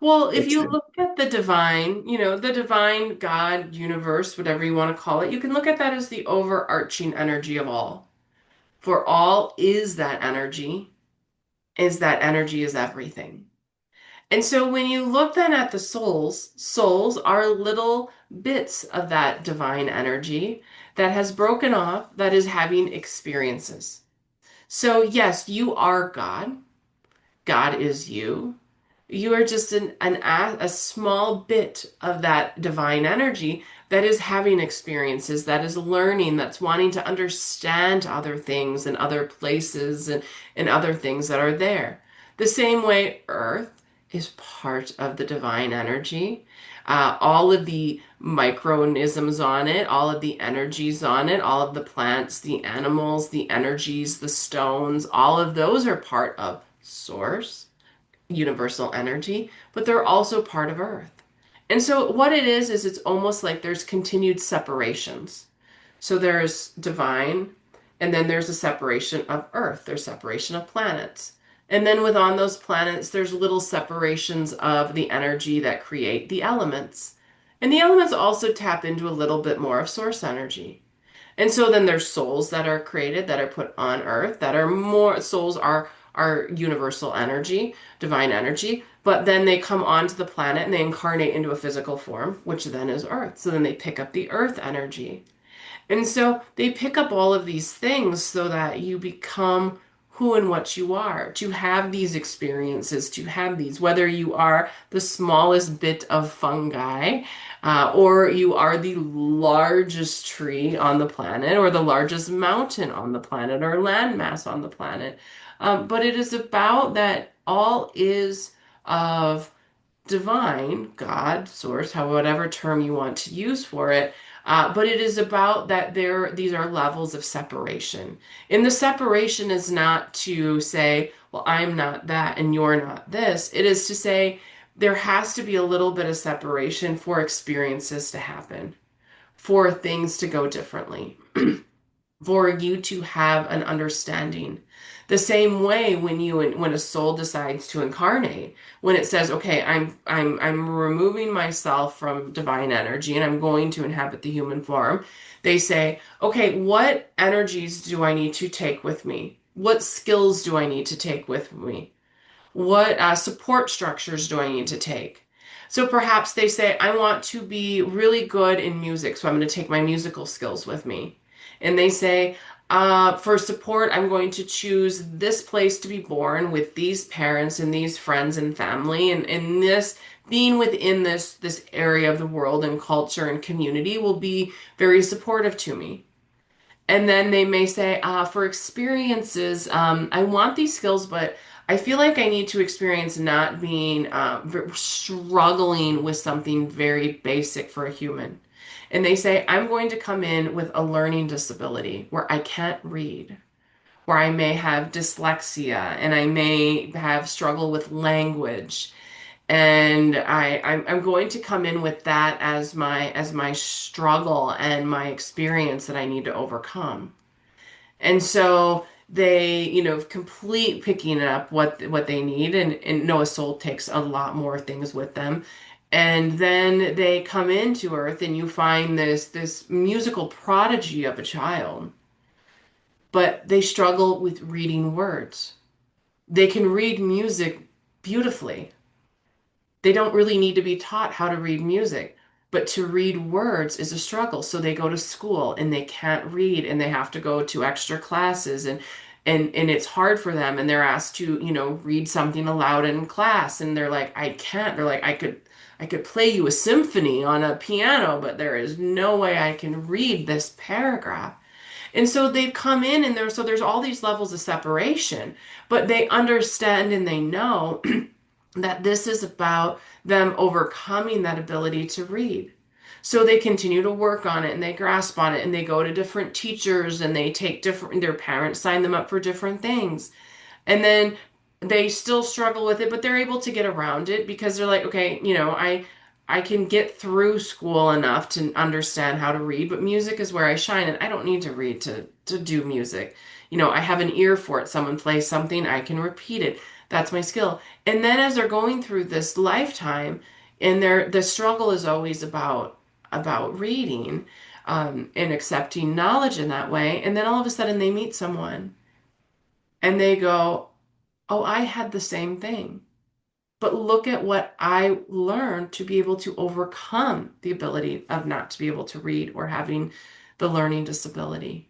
Well, if It's you look at the divine, the divine God, universe, whatever you want to call it, you can look at that as the overarching energy of all. For all is that energy is everything. And so when you look then at the souls are little bits of that divine energy that has broken off, that is having experiences. So yes, you are God. God is you. You are just a small bit of that divine energy that is having experiences, that is learning, that's wanting to understand other things and other places and other things that are there. The same way Earth is part of the divine energy. All of the micronisms on it, all of the energies on it, all of the plants, the animals, the energies, the stones, all of those are part of Source, universal energy, but they're also part of Earth. And so what it is it's almost like there's continued separations. So there's divine, and then there's a separation of Earth, there's separation of planets. And then within those planets, there's little separations of the energy that create the elements. And the elements also tap into a little bit more of source energy. And so then there's souls that are created that are put on earth that are more souls are universal energy, divine energy, but then they come onto the planet and they incarnate into a physical form, which then is earth. So then they pick up the earth energy. And so they pick up all of these things so that you become who and what you are, to have these experiences, to have these, whether you are the smallest bit of fungi, or you are the largest tree on the planet, or the largest mountain on the planet, or landmass on the planet. But it is about that all is of divine, God, source, however, whatever term you want to use for it. But it is about that these are levels of separation. And the separation is not to say, well, I'm not that and you're not this. It is to say there has to be a little bit of separation for experiences to happen, for things to go differently, for you to have an understanding. The same way when a soul decides to incarnate, when it says, okay, I'm removing myself from divine energy and I'm going to inhabit the human form, they say, okay, what energies do I need to take with me? What skills do I need to take with me? What support structures do I need to take? So perhaps they say, I want to be really good in music, so I'm going to take my musical skills with me. And they say, for support, I'm going to choose this place to be born with these parents and these friends and family, and this being within this area of the world and culture and community will be very supportive to me. And then they may say, for experiences, I want these skills, but I feel like I need to experience not being struggling with something very basic for a human. And they say, I'm going to come in with a learning disability where I can't read, where I may have dyslexia and I may have struggle with language. And I'm going to come in with that as my struggle and my experience that I need to overcome. And so they, complete picking up what they need, and Noah Soul takes a lot more things with them. And then they come into Earth and you find this musical prodigy of a child, but they struggle with reading words. They can read music beautifully. They don't really need to be taught how to read music, but to read words is a struggle. So they go to school and they can't read and they have to go to extra classes and it's hard for them and they're asked to, read something aloud in class and they're like, I can't. They're like, I could play you a symphony on a piano, but there is no way I can read this paragraph. And so they've come in and there's all these levels of separation, but they understand and they know that this is about them overcoming that ability to read. So they continue to work on it and they grasp on it and they go to different teachers and they take different, their parents sign them up for different things. And then they still struggle with it, but they're able to get around it because they're like, okay, I can get through school enough to understand how to read, but music is where I shine and I don't need to read to do music. I have an ear for it. Someone plays something, I can repeat it. That's my skill. And then as they're going through this lifetime, and the struggle is always about reading, and accepting knowledge in that way. And then all of a sudden they meet someone and they go, "Oh, I had the same thing. But look at what I learned to be able to overcome the ability of not to be able to read or having the learning disability."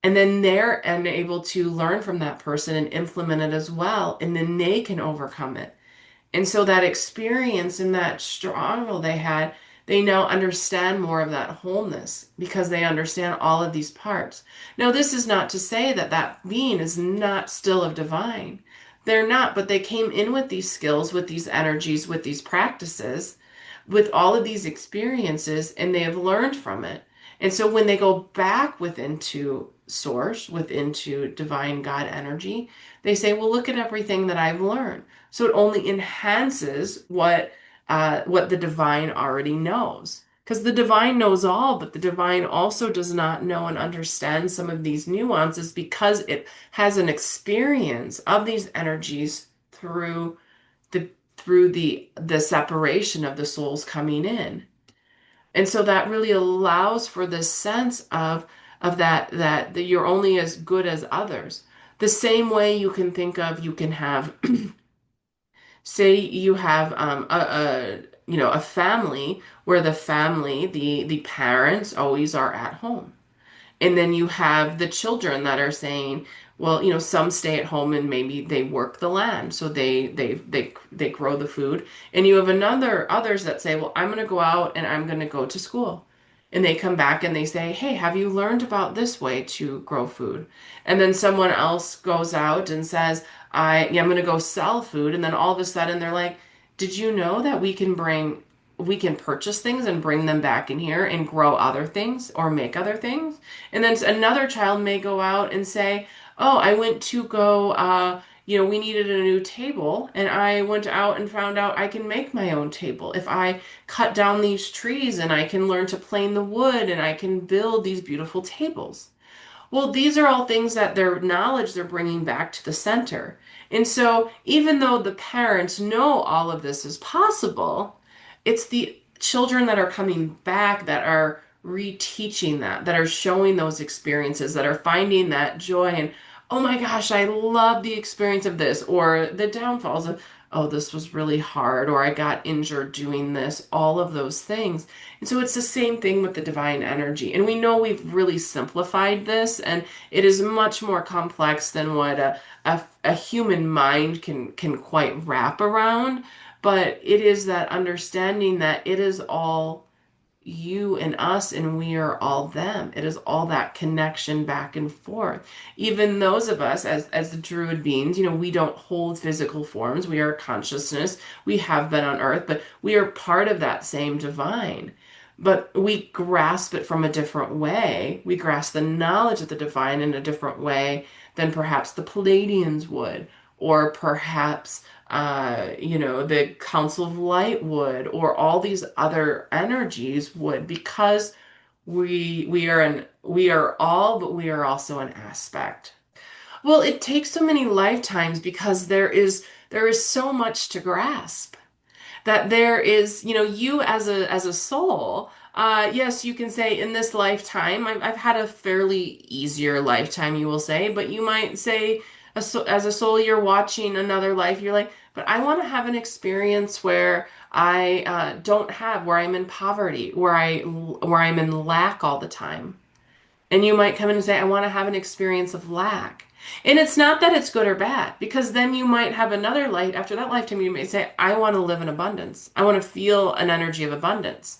And then they're able to learn from that person and implement it as well. And then they can overcome it. And so that experience and that struggle they had, they now understand more of that wholeness because they understand all of these parts. Now, this is not to say that that being is not still of divine. They're not, but they came in with these skills, with these energies, with these practices, with all of these experiences, and they have learned from it. And so when they go back within to source, within to divine God energy, they say, well, look at everything that I've learned. So it only enhances what the divine already knows. Because the divine knows all, but the divine also does not know and understand some of these nuances because it has an experience of these energies the through the separation of the souls coming in. And so that really allows for this sense of that you're only as good as others. The same way you can think of, you can have, say you have a family where the parents always are at home. And then you have the children that are saying, well, some stay at home and maybe they work the land, so they grow the food. And you have others that say, well, I'm going to go out and I'm going to go to school. And they come back and they say, hey, have you learned about this way to grow food? And then someone else goes out and says, I'm going to go sell food. And then all of a sudden they're like, did you know that we can purchase things and bring them back in here and grow other things or make other things? And then another child may go out and say, oh, I went to go, we needed a new table, and I went out and found out I can make my own table. If I cut down these trees and I can learn to plane the wood and I can build these beautiful tables. Well, these are all things that their knowledge they're bringing back to the center. And so, even though the parents know all of this is possible, it's the children that are coming back that are reteaching that are showing those experiences, that are finding that joy and, oh my gosh, I love the experience of this, or the downfalls of, oh, this was really hard, or I got injured doing this, all of those things. And so it's the same thing with the divine energy. And we know we've really simplified this, and it is much more complex than what a human mind can quite wrap around. But it is that understanding that it is all you and us, and we are all them. It is all that connection back and forth. Even those of us as the Druid beings, we don't hold physical forms. We are consciousness. We have been on earth, but we are part of that same divine. But we grasp it from a different way. We grasp the knowledge of the divine in a different way than perhaps the Palladians would, or perhaps the Council of Light would, or all these other energies would, because we are all, but we are also an aspect. Well, it takes so many lifetimes because there is so much to grasp, that there is, you as a soul. Yes, you can say in this lifetime, I've had a fairly easier lifetime, you will say, but you might say, as a soul, you're watching another life, you're like, but I want to have an experience where I where I'm in poverty, where I'm in lack all the time. And you might come in and say, I want to have an experience of lack. And it's not that it's good or bad, because then you might have another life. After that lifetime, you may say, I want to live in abundance. I want to feel an energy of abundance.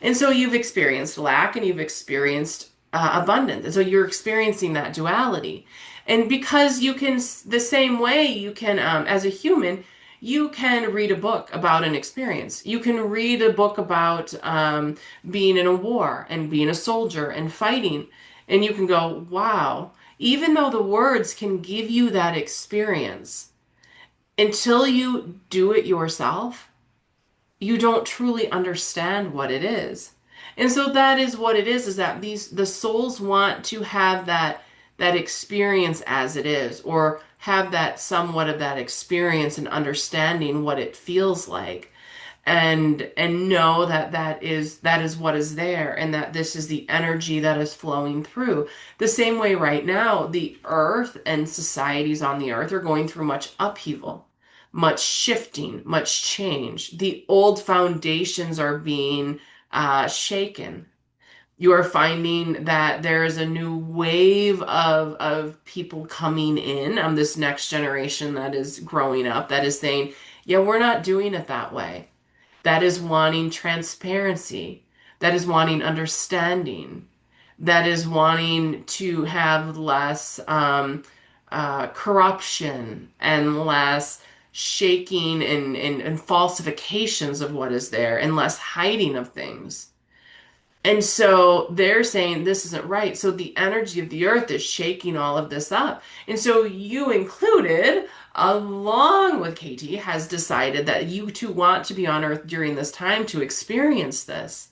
And so you've experienced lack and you've experienced abundance. And so you're experiencing that duality. And because you can, the same way you can, as a human, you can read a book about an experience. You can read a book about being in a war and being a soldier and fighting. And you can go, wow, even though the words can give you that experience, until you do it yourself, you don't truly understand what it is. And so that is what it is that the souls want to have that experience as it is, or have that somewhat of that experience and understanding what it feels like, and know that that is what is there, and that this is the energy that is flowing through. The same way right now, the earth and societies on the earth are going through much upheaval, much shifting, much change. The old foundations are being shaken. You are finding that there is a new wave of people coming in on this next generation that is growing up, that is saying, yeah, we're not doing it that way. That is wanting transparency, that is wanting understanding, that is wanting to have less corruption and less shaking and falsifications of what is there, and less hiding of things. And so they're saying this isn't right. So the energy of the earth is shaking all of this up. And so you included, along with Katie, has decided that you too want to be on earth during this time to experience this.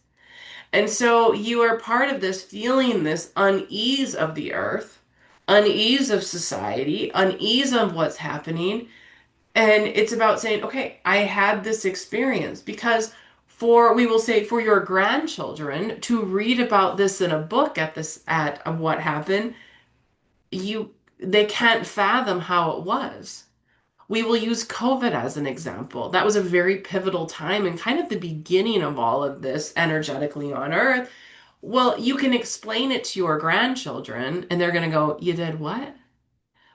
And so you are part of this, feeling this unease of the earth, unease of society, unease of what's happening. And it's about saying, okay, I had this experience, because we will say, for your grandchildren to read about this in a book at of what happened, they can't fathom how it was. We will use COVID as an example. That was a very pivotal time and kind of the beginning of all of this energetically on Earth. Well, you can explain it to your grandchildren and they're going to go, "You did what?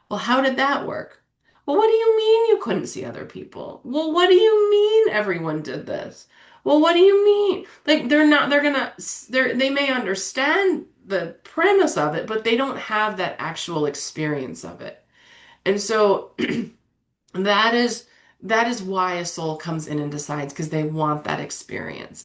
Well, how did that work?" Well, what do you mean you couldn't see other people? Well, what do you mean everyone did this? Well, what do you mean? Like, they may understand the premise of it, but they don't have that actual experience of it. And so that is that is why a soul comes in and decides, because they want that experience.